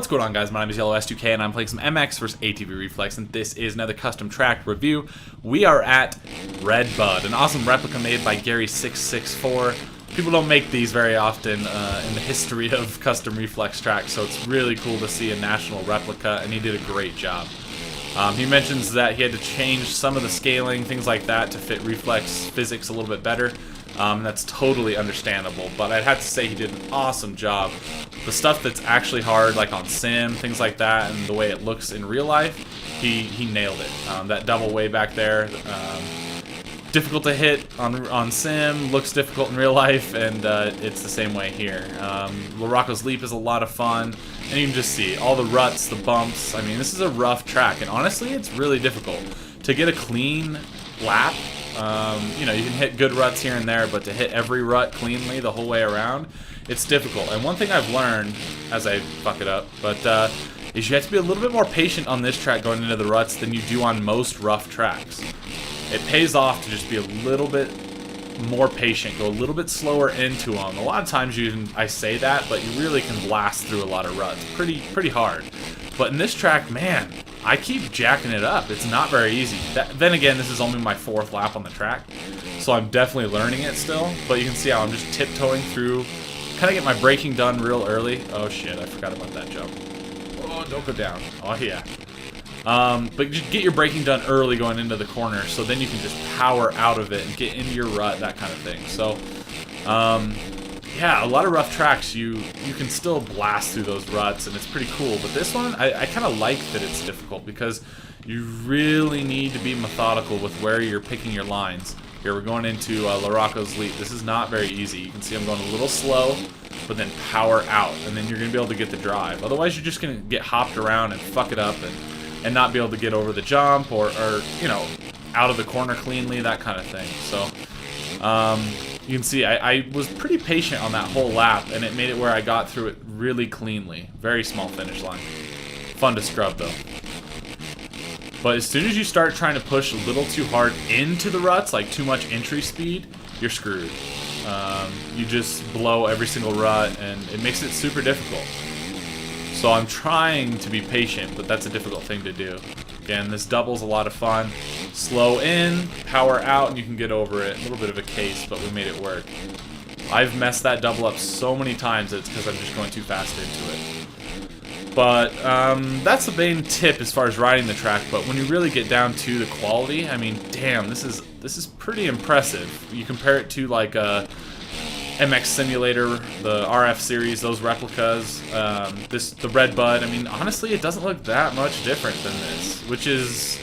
What's going on, guys? My name is Yellow S2K and I'm playing some MX vs ATV Reflex, and this is another custom track review. We are at Red Bud, an awesome replica made by Gary664. People don't make these very often in the history of custom reflex tracks, so it's really cool to see a national replica, and he did a great job. He mentions that he had to change some of the scaling, things like that, to fit reflex physics a little bit better. That's totally understandable, but I'd have to say he did an awesome job. The stuff that's actually hard, like on sim, things like that, and the way it looks in real life, he nailed it. That double way back there, difficult to hit on sim, looks difficult in real life, and it's the same way here. Laraco's Leap is a lot of fun, and you can just see all the ruts, the bumps. I mean, this is a rough track, and honestly, it's really difficult to get a clean lap. You know, you can hit good ruts here and there, but to hit every rut cleanly the whole way around, it's difficult. And one thing I've learned as I fuck it up, is you have to be a little bit more patient on this track going into the ruts than you do on most rough tracks. It pays off to just be a little bit more patient, go a little bit slower into them. A lot of times I say that, but you really can blast through a lot of ruts pretty hard. But in this track, man, I keep jacking it up. It's not very easy. Then again, this is only my 4th lap on the track, so I'm definitely learning it still. But you can see how I'm just tiptoeing through, kind of get my braking done real early. Oh shit, I forgot about that jump. Oh, don't go down. Oh yeah. But just get your braking done early going into the corner, so then you can just power out of it and get into your rut, that kind of thing. So, yeah, a lot of rough tracks, you can still blast through those ruts, and it's pretty cool. But this one, I kind of like that it's difficult, because you really need to be methodical with where you're picking your lines. Here, we're going into Laraco's Leap. This is not very easy. You can see I'm going a little slow, but then power out, and then you're going to be able to get the drive. Otherwise, you're just going to get hopped around and fuck it up, and not be able to get over the jump, or you know, out of the corner cleanly, that kind of thing. So, you can see I was pretty patient on that whole lap, and it made it where I got through it really cleanly. Very small finish line. Fun to scrub, though. But as soon as you start trying to push a little too hard into the ruts, like too much entry speed, you're screwed. You just blow every single rut, and it makes it super difficult. So I'm trying to be patient, but that's a difficult thing to do. Again, this double's a lot of fun. Slow in, power out, and you can get over it. A little bit of a case, but we made it work. I've messed that double up so many times that it's because I'm just going too fast into it. But that's the main tip as far as riding the track. But when you really get down to the quality, I mean, damn, this is pretty impressive. You compare it to like MX Simulator, the RF series, those replicas, the Red Bud. I mean, honestly, it doesn't look that much different than this, which is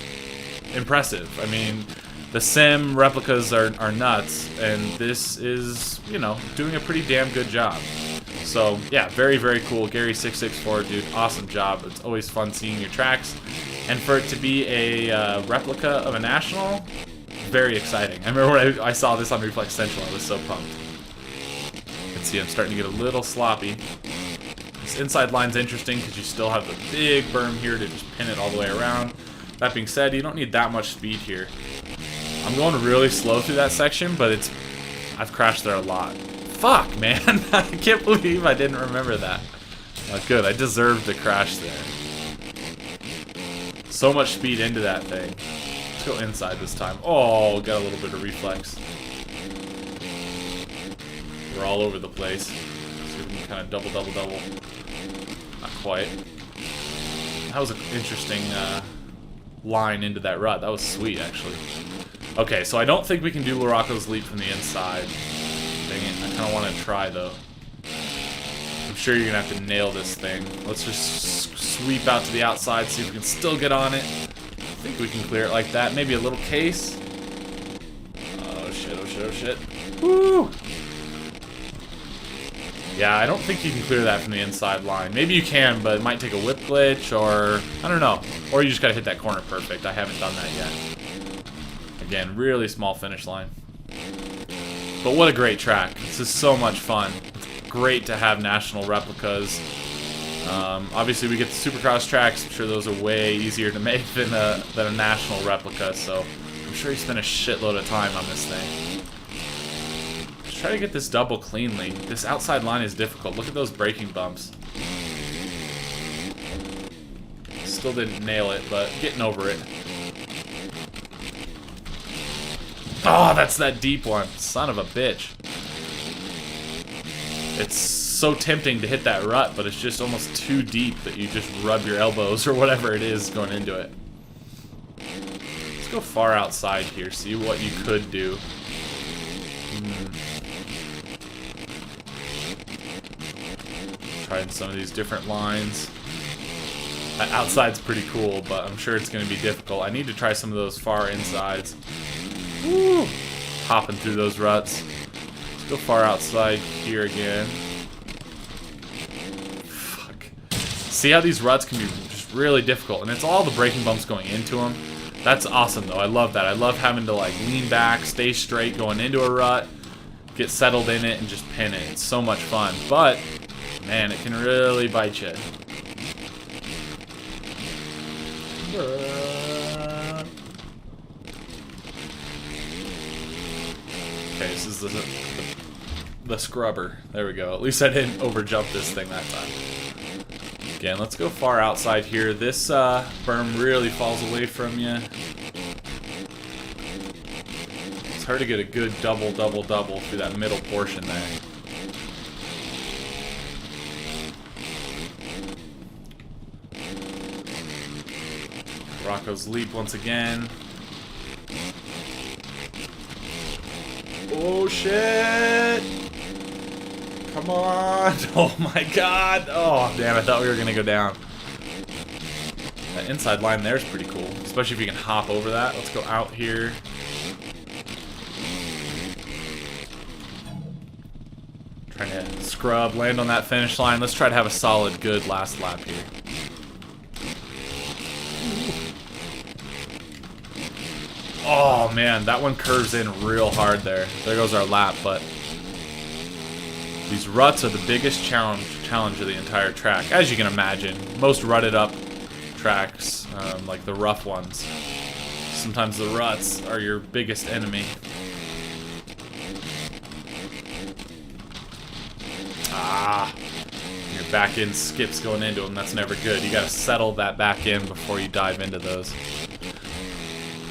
impressive. I mean, the sim replicas are nuts, and this is, you know, doing a pretty damn good job. So, yeah, very, very cool. Gary664, dude, awesome job. It's always fun seeing your tracks. And for it to be a replica of a national, very exciting. I remember when I saw this on Reflex Central, I was so pumped. See, I'm starting to get a little sloppy. This inside line's interesting because you still have the big berm here to just pin it all the way around. That being said, you don't need that much speed here. I'm going really slow through that section, but I've crashed there a lot. Fuck, man. I can't believe I didn't remember that. Good, I deserved the crash there. So much speed into that thing. Let's go inside this time. Oh, got a little bit of reflex. We're all over the place. See if we can kind of double. Not quite. That was an interesting line into that rut. That was sweet, actually. Okay, so I don't think we can do Laraco's Leap from the inside. Dang it, I kind of want to try, though. I'm sure you're going to have to nail this thing. Let's just sweep out to the outside, see if we can still get on it. I think we can clear it like that. Maybe a little case. Oh, shit, oh, shit, oh, shit. Woo! Yeah, I don't think you can clear that from the inside line. Maybe you can, but it might take a whip glitch, or I don't know. Or you just gotta hit that corner perfect. I haven't done that yet. Again, really small finish line. But what a great track. This is so much fun. It's great to have national replicas. Obviously, we get the Supercross tracks. I'm sure those are way easier to make than a national replica, so I'm sure you spent a shitload of time on this thing. Try to get this double cleanly. This outside line is difficult. Look at those braking bumps. Still didn't nail it, but getting over it. Oh, that's that deep one. Son of a bitch. It's so tempting to hit that rut, but it's just almost too deep that you just rub your elbows or whatever it is going into it. Let's go far outside here, see what you could do. Trying some of these different lines. That outside's pretty cool, but I'm sure it's going to be difficult. I need to try some of those far insides. Woo! Hopping through those ruts. Let's go far outside here again. Fuck. See how these ruts can be just really difficult, and it's all the braking bumps going into them. That's awesome, though. I love that. I love having to like lean back, stay straight, going into a rut, get settled in it, and just pin it. It's so much fun, but man, it can really bite you. Okay, this is the scrubber. There we go. At least I didn't overjump this thing that time. Again, let's go far outside here. This berm really falls away from you. It's hard to get a good double through that middle portion there. Rocco's leap once again. Oh shit! Come on! Oh my god! Oh damn, I thought we were gonna go down. That inside line there is pretty cool, especially if you can hop over that. Let's go out here. Trying to scrub, land on that finish line. Let's try to have a solid, good last lap here. Oh man, that one curves in real hard there. There goes our lap, but these ruts are the biggest challenge of the entire track, as you can imagine. Most rutted up tracks, like the rough ones, sometimes the ruts are your biggest enemy. Ah, your back end skips going into them. That's never good. You gotta settle that back end before you dive into those.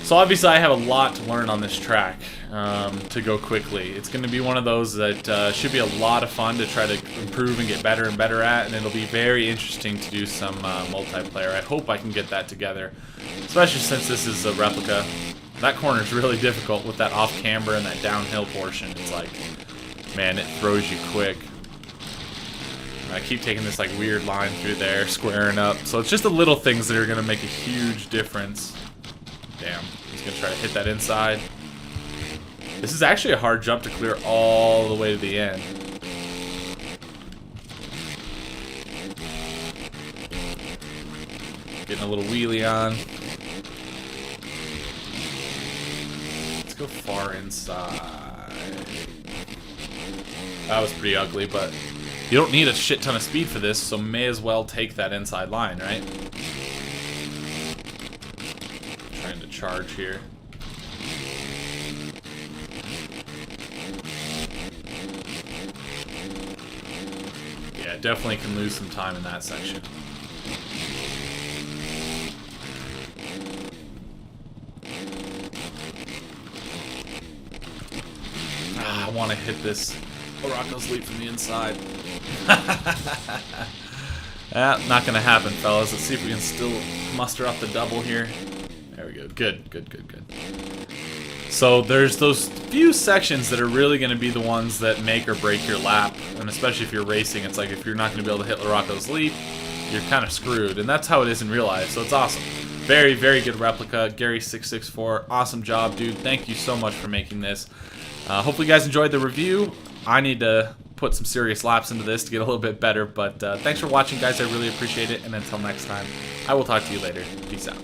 So obviously I have a lot to learn on this track to go quickly. It's going to be one of those that should be a lot of fun to try to improve and get better and better at, and it'll be very interesting to do some multiplayer. I hope I can get that together, especially since this is a replica. That corner is really difficult with that off camber and that downhill portion. It's like, man, it throws you quick. I keep taking this like weird line through there, squaring up. So it's just the little things that are going to make a huge difference. Damn, he's going to try to hit that inside. This is actually a hard jump to clear all the way to the end. Getting a little wheelie on. Let's go far inside. That was pretty ugly, but you don't need a shit ton of speed for this, so may as well take that inside line, right? Trying to charge here. Yeah, definitely can lose some time in that section. I want to hit this Rocco's leap from the inside. Not gonna happen, fellas. Let's see if we can still muster up the double here. There we go. Good, good, good, good. So there's those few sections that are really going to be the ones that make or break your lap, and especially if you're racing, it's like if you're not going to be able to hit Rocco's leap, you're kind of screwed, and that's how it is in real life. So it's awesome. Very, very good replica, Gary664. Awesome job, dude. Thank you so much for making this. Hopefully you guys enjoyed the review. I need to put some serious laps into this to get a little bit better, but thanks for watching, guys. I really appreciate it, and until next time, I will talk to you later. Peace out.